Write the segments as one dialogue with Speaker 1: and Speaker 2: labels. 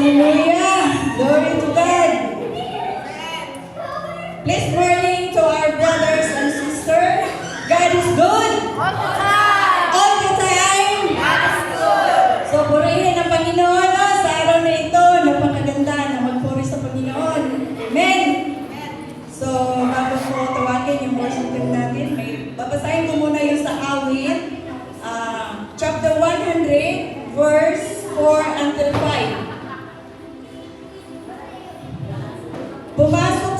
Speaker 1: Hallelujah! Glory to God! Blessed morning to our brothers and sisters. God is good.
Speaker 2: All the time.
Speaker 1: All the time.
Speaker 2: God is good.
Speaker 1: So, purihin ang Panginoon sa araw na ito. Napakaganda na magpuri sa Panginoon. Amen! So, bago ko tawagin yung worship team natin, babasahin ko muna yung sa awit. Chapter 100, verse 4 until 5. Pumasok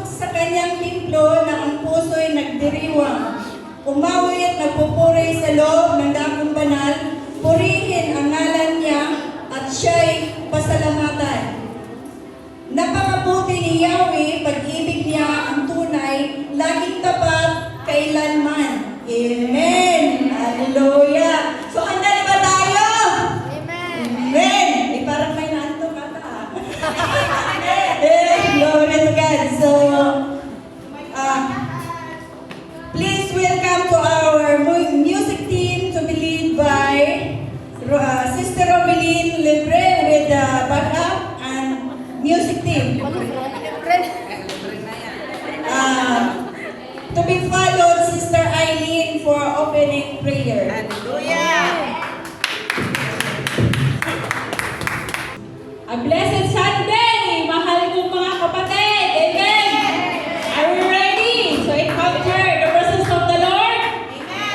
Speaker 1: sa kanyang templo na ang puso'y nagdiriwang. Umawi at nagpupuri sa loob ng dakong banal. Purihin ang ngalan niya at siya'y pasalamatan. Napakabuti ni Yahweh, pag-ibig niya ang tunay, laging tapat kailanman. Amen! Hallelujah! So, handa na ba tayo?
Speaker 2: Amen.
Speaker 1: Amen! Parang may naantok ata. Glory to God. So, please welcome to our music team to be led by Sister Romeline Libre with the backup and music team. To be followed, Sister Eileen for opening prayer.
Speaker 2: Hallelujah.
Speaker 3: A blessed Sunday, mahal kong mga kapatid. Amen. Are we ready to encounter the presence of the Lord?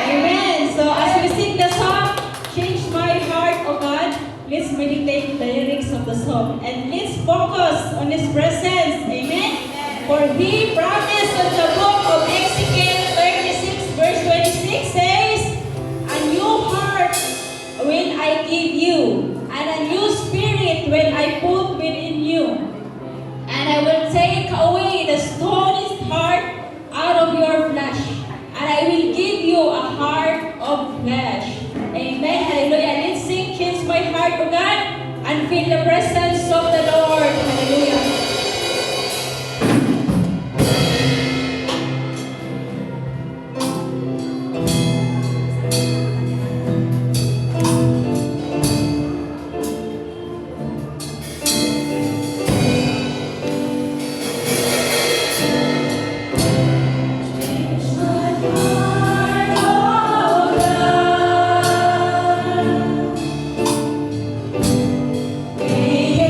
Speaker 3: Amen. So as we sing the song, Change My Heart, O God, let's meditate the lyrics of the song and let's focus on His presence. Amen. For He promised in the book of Ezekiel 36 verse 26 says, a new heart will I give you, and a new spirit will I put within you. And I will take away the stony heart out of your flesh, and I will give you a heart of flesh. Amen. Hallelujah. Let's sing, Change My Heart, O God, and feel the presence of the Lord. Hallelujah.
Speaker 1: Yeah.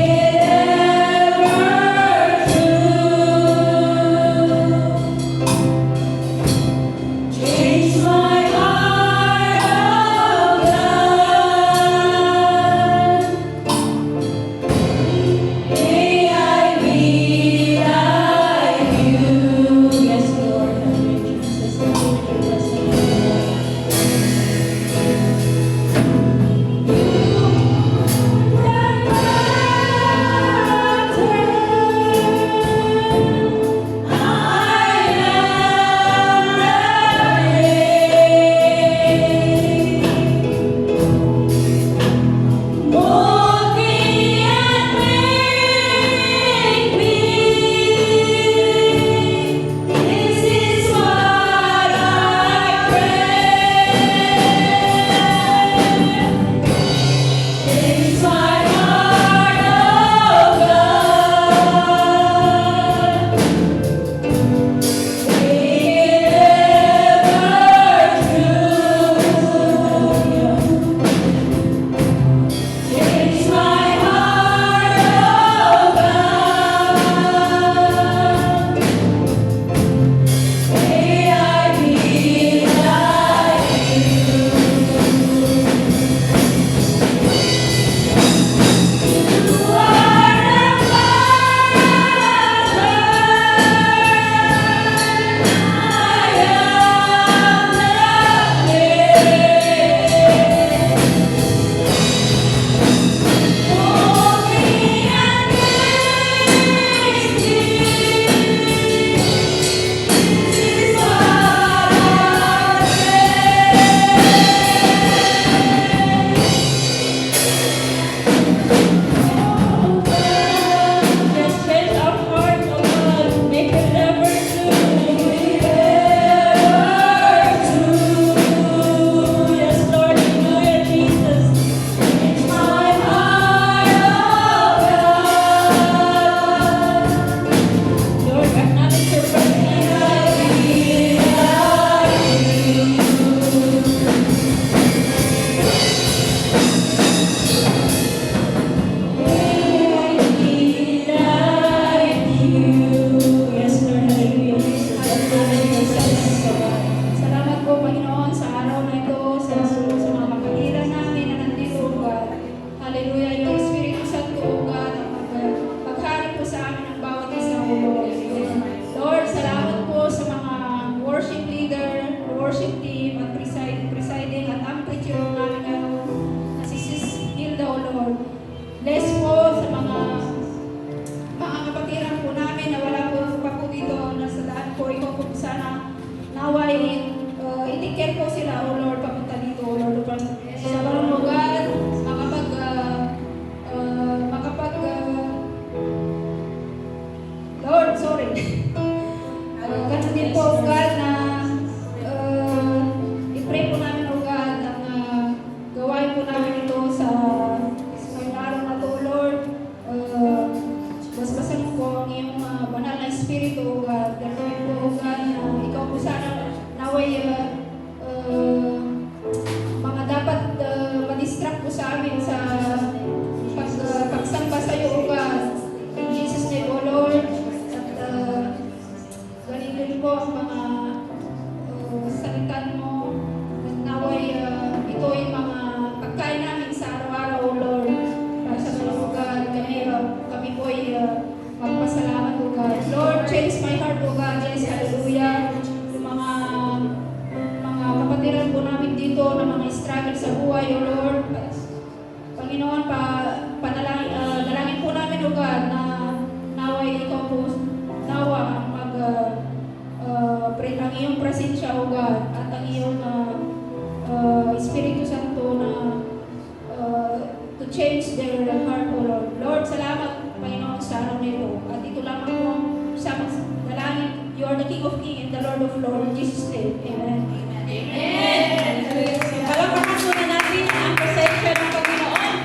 Speaker 3: change their heart, O Lord. Lord, salamat, Panginoon, sa araw na ito. At ito lamang po sa dalangin. You are the King of Kings and the Lord of Lords. In Jesus' name. Amen. Amen. So, palakpakan muna natin ang presensya ng Panginoon.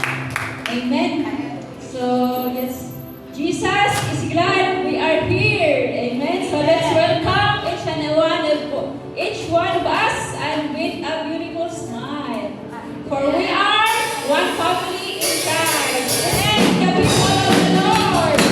Speaker 3: Amen. So, yes. Jesus is glad we are here. Amen. So, let's welcome each one of us and with a beautiful smile. For we are one family in Christ. Amen. The people of the Lord. Lord,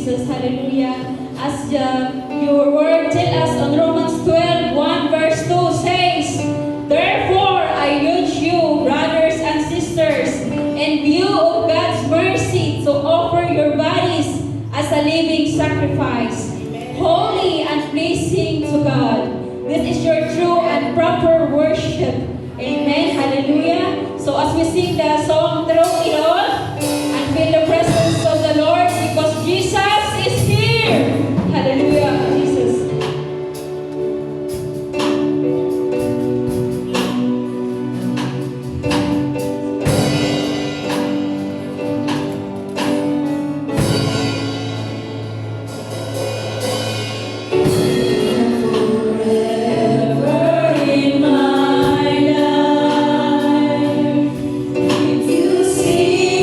Speaker 3: Jesus. Hallelujah. As your word tell us on Romans 12:1 verse 2 says, "Therefore I urge you, brothers and sisters, in view of God's mercy, to offer your bodies as a living sacrifice, holy and pleasing to God. This is your true and proper worship." Amen. Hallelujah. So as we sing the song, throw it all and feel the presence of the Lord because Jesus is here. Hallelujah. Jesus. In my life, if you see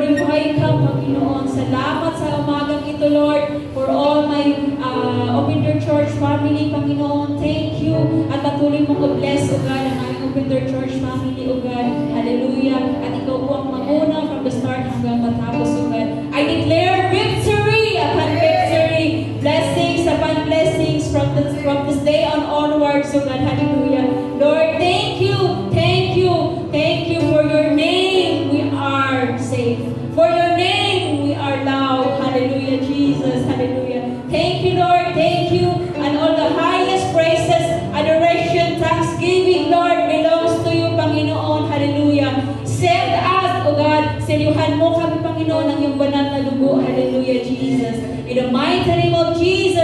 Speaker 3: glorify ka, Panginoon. Salamat sa umagang ito, Lord, for all my Open Door Church family, Panginoon. Thank you. At patuloy mong i-bless, O God, ang aming Open Door Church family, O God. Hallelujah. At ikaw po ang manguna from the start hanggang matapos, O God. I declare victory upon victory. Blessings upon blessings from this day on onwards, O God. Hallelujah. Lord, thank you. Thank you. Thank you for your name. We are safe. For your name, we are loved. Hallelujah, Jesus. Hallelujah. Thank you, Lord. Thank you. And all the highest praises, adoration, thanksgiving, Lord, belongs to you, Panginoon. Hallelujah. Send us, O God. Selyuhan mo kami, Panginoon, ng iyong banal na dugo. Hallelujah, Jesus. In the mighty name of Jesus.